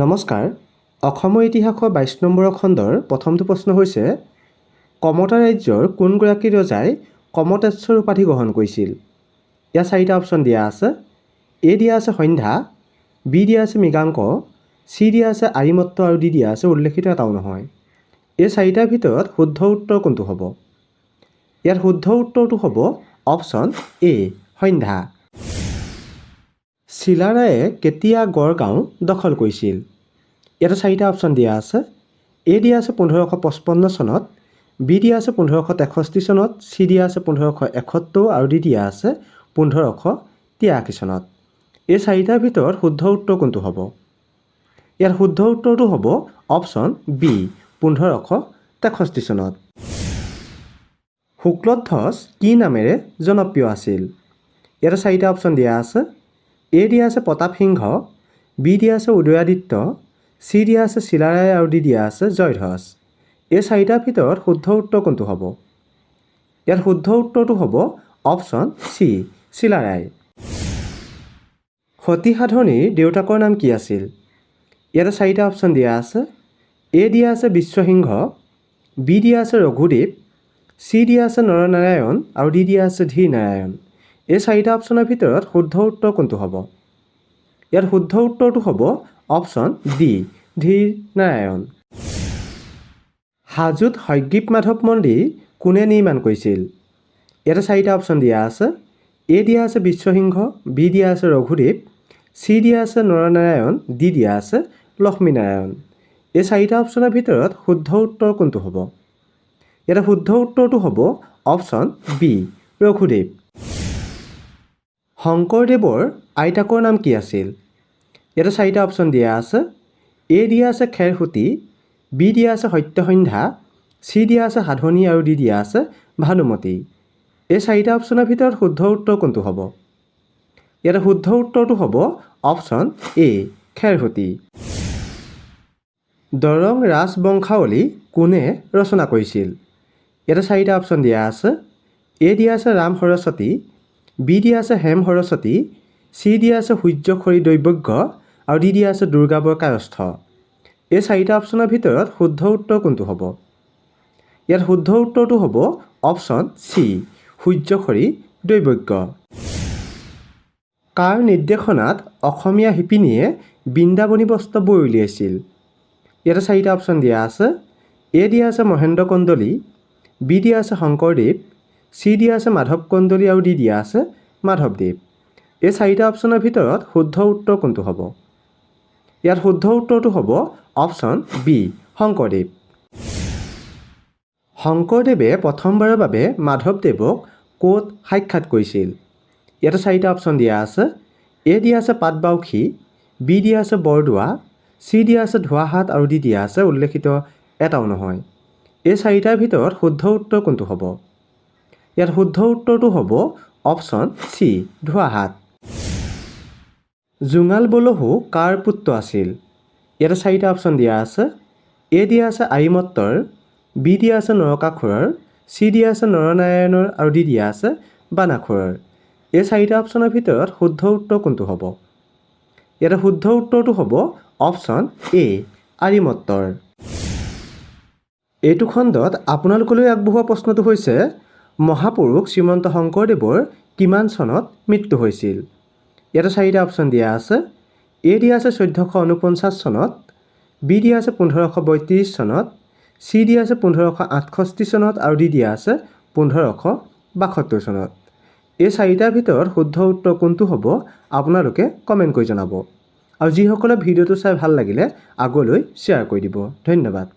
নমস্কাৰ। অসমৰ ইতিহাসৰ ২২ নম্বৰ খণ্ডৰ প্ৰথমটো প্ৰশ্ন হৈছে কমতা ৰাজ্যৰ কোনগৰাকী ৰজাই কমতেশ্বৰ উপাধি গ্ৰহণ কৰিছিল? ইয়াৰ 4টা অপশ্যন দিয়া আছে। এ দিয়া আছে সন্ধ্যা, বি দিয়া আছে মৃগাংক, চি দিয়া আছে আৰিমত্ত আৰু ডি দিয়া আছে উল্লেখিত এটাও নহয়। এই 4টাৰ ভিতৰত শুদ্ধ উত্তৰ কোনটো হ'ব? ইয়াত শুদ্ধ উত্তৰটো হ'ব অপশ্যন এ সন্ধ্যা। চিলাৰায়ে কেতিয়া গড়গাঁও দখল কৰিছিল? ইয়াতে 4টা অপশ্যন দিয়া আছে। এ দিয়া আছে 1555 চনত, বি দিয়া আছে 1563 চনত, চি দিয়া আছে 1571 আৰু ডি দিয়া আছে 1583 চনত। এই 4টাৰ ভিতৰত শুদ্ধ উত্তৰ কোনটো হ'ব? ইয়াৰ শুদ্ধ উত্তৰটো হ'ব অপশ্যন বি 1563 চনত। শুক্লধ্বজ কি নামেৰে জনপ্ৰিয় আছিল? ইয়াতে 4টা অপশ্যন দিয়া আছে। এ দিয়া আছে প্ৰতাপ সিংহ, বি দিয়া আছে উদয়াদিত্য, চি দিয়া আছে চিলাৰায় আৰু ডি দিয়া আছে জয়ধ্বজ। এই 4টাৰ ভিতৰত শুদ্ধ উত্তৰ কোনটো হ'ব? ইয়াত শুদ্ধ উত্তৰটো হ'ব অপশ্যন চি চিলাৰায়। সতী সাধনীৰ দেউতাকৰ নাম কি আছিল? ইয়াতে 4টা অপশ্যন দিয়া আছে। এ দিয়া আছে বিশ্বসিংহ, বি দিয়া আছে ৰঘুদেৱ, চি দিয়া আছে নৰনাৰায়ণ আৰু ডি দিয়া আছে ধীৰ নাৰায়ণ। এই 4টা অপশ্যনৰ ভিতৰত শুদ্ধ উত্তৰ কোনটো হ'ব? ইয়াত শুদ্ধ উত্তৰটো হ'ব অপশ্যন ডি ধীৰ নাৰায়ণ। হাজোত হয়গ্ৰীৱ মাধৱ মন্দিৰ কোনে নিৰ্মাণ কৰিছিল? ইয়াতে 4টা অপশ্যন দিয়া আছে। এ দিয়া আছে বিশ্বসিংহ, বি দিয়া আছে ৰঘুদেৱ, চি দিয়া আছে নৰনাৰায়ণ, ডি দিয়া আছে লক্ষ্মীনাৰায়ণ। এই 4টা অপশ্যনৰ ভিতৰত শুদ্ধ উত্তৰ কোনটো হ'ব? ইয়াতে শুদ্ধ উত্তৰটো হ'ব অপশ্যন বি ৰঘুদেৱ। শংকৰদেৱৰ আইতাকৰ নাম কি আছিল? ইয়াতে 4টা অপশ্যন দিয়া আছে। এ দিয়া আছে খেৰসূতী, বি দিয়া আছে সত্যসন্ধ্যা, চি দিয়া আছে সাধনী আৰু ডি দিয়া আছে ভানুমতী। এই 4টা অপশ্যনৰ ভিতৰত শুদ্ধ উত্তৰ কোনটো হ'ব? ইয়াতে শুদ্ধ উত্তৰটো হ'ব অপশ্যন এ খেৰসূতী। দৰং ৰাজবংশাৱলী কোনে ৰচনা কৰিছিল? ইয়াতে 4টা অপশ্যন দিয়া আছে। এ দিয়া আছে ৰাম সৰস্বতী, বি দিয়া আছে হেম সৰস্বতী, চি দিয়া আছে সূৰ্যখৰি দৈবজ্ঞ আৰু ডি দিয়া আছে দুৰ্গাবৰ কায়স্থ। এই 4টা অপশ্যনৰ ভিতৰত শুদ্ধ উত্তৰ কোনটো হ'ব? ইয়াত শুদ্ধ উত্তৰটো হ'ব অপশ্যন চি সূৰ্যখৰি দৈবজ্ঞ। কাৰ নিৰ্দেশনাত অসমীয়া শিপিনীয়ে বৃন্দাবনী বস্ত্ৰ বৈ উলিয়াইছিল? ইয়াতে 4টা অপশ্যন দিয়া আছে। এ দিয়া আছে মহেন্দ্ৰ কন্দলী, বি দিয়া আছে শংকৰদেৱ, চি দিয়া আছে মাধৱ কন্দলী আৰু ডি দিয়া আছে মাধৱদেৱ। এই 4টা অপশ্যনৰ ভিতৰত শুদ্ধ উত্তৰ কোনটো হ'ব? ইয়াত শুদ্ধ উত্তৰটো হ'ব অপশ্যন বি শংকৰদেৱ। শংকৰদেৱে প্ৰথমবাৰৰ বাবে মাধৱদেৱক ক'ত সাক্ষাৎ কৰিছিল? ইয়াতে 4টা অপশ্যন দিয়া আছে। এ দিয়া আছে পাটবাউসী, বি দিয়া আছে বৰদোৱা, চি দিয়া আছে ধোৱাহাট আৰু ডি দিয়া আছে উল্লেখিত এটাও নহয়। এই 4টাৰ ভিতৰত শুদ্ধ উত্তৰ কোনটো হ'ব? ইয়াত শুদ্ধ উত্তৰটো হ'ব অপশ্যন চি ধোৱাহাট। জোঙাল বলহু কাৰ পুত্ৰ আছিল? ইয়াতে 4টা অপশ্যন দিয়া আছে। এ দিয়া আছে আৰিমত্তৰ, বি দিয়া আছে নৰকাসুৰৰ, চি দিয়া আছে নৰনাৰায়ণৰ আৰু ডি দিয়া আছে বানাসুৰৰ। এই 4টা অপশ্যনৰ ভিতৰত শুদ্ধ উত্তৰ কোনটো হ'ব? ইয়াতে শুদ্ধ উত্তৰটো হ'ব অপশ্যন এ আৰিমত্তৰ। এইটো খণ্ডত আপোনালোকলৈ আগবঢ়োৱা প্ৰশ্নটো হৈছে মহাপুৰুষ শ্ৰীমন্ত শংকৰদেৱৰ কিমান চনত মৃত্যু হৈছিল? ইয়াতে 4টা অপশ্যন দিয়া আছে। এ দিয়া আছে 1449 চনত, বি দিয়া আছে 1532 চনত, চি দিয়া আছে 1568 চনত আৰু ডি দিয়া আছে 1572 চনত। এই 4টাৰ ভিতৰত শুদ্ধ উত্তৰ কোনটো হ'ব আপোনালোকে কমেণ্ট কৰি জনাব। আৰু যিসকলে ভিডিঅ'টো চাই ভাল লাগিলে আগলৈ শ্বেয়াৰ কৰি দিব। ধন্যবাদ।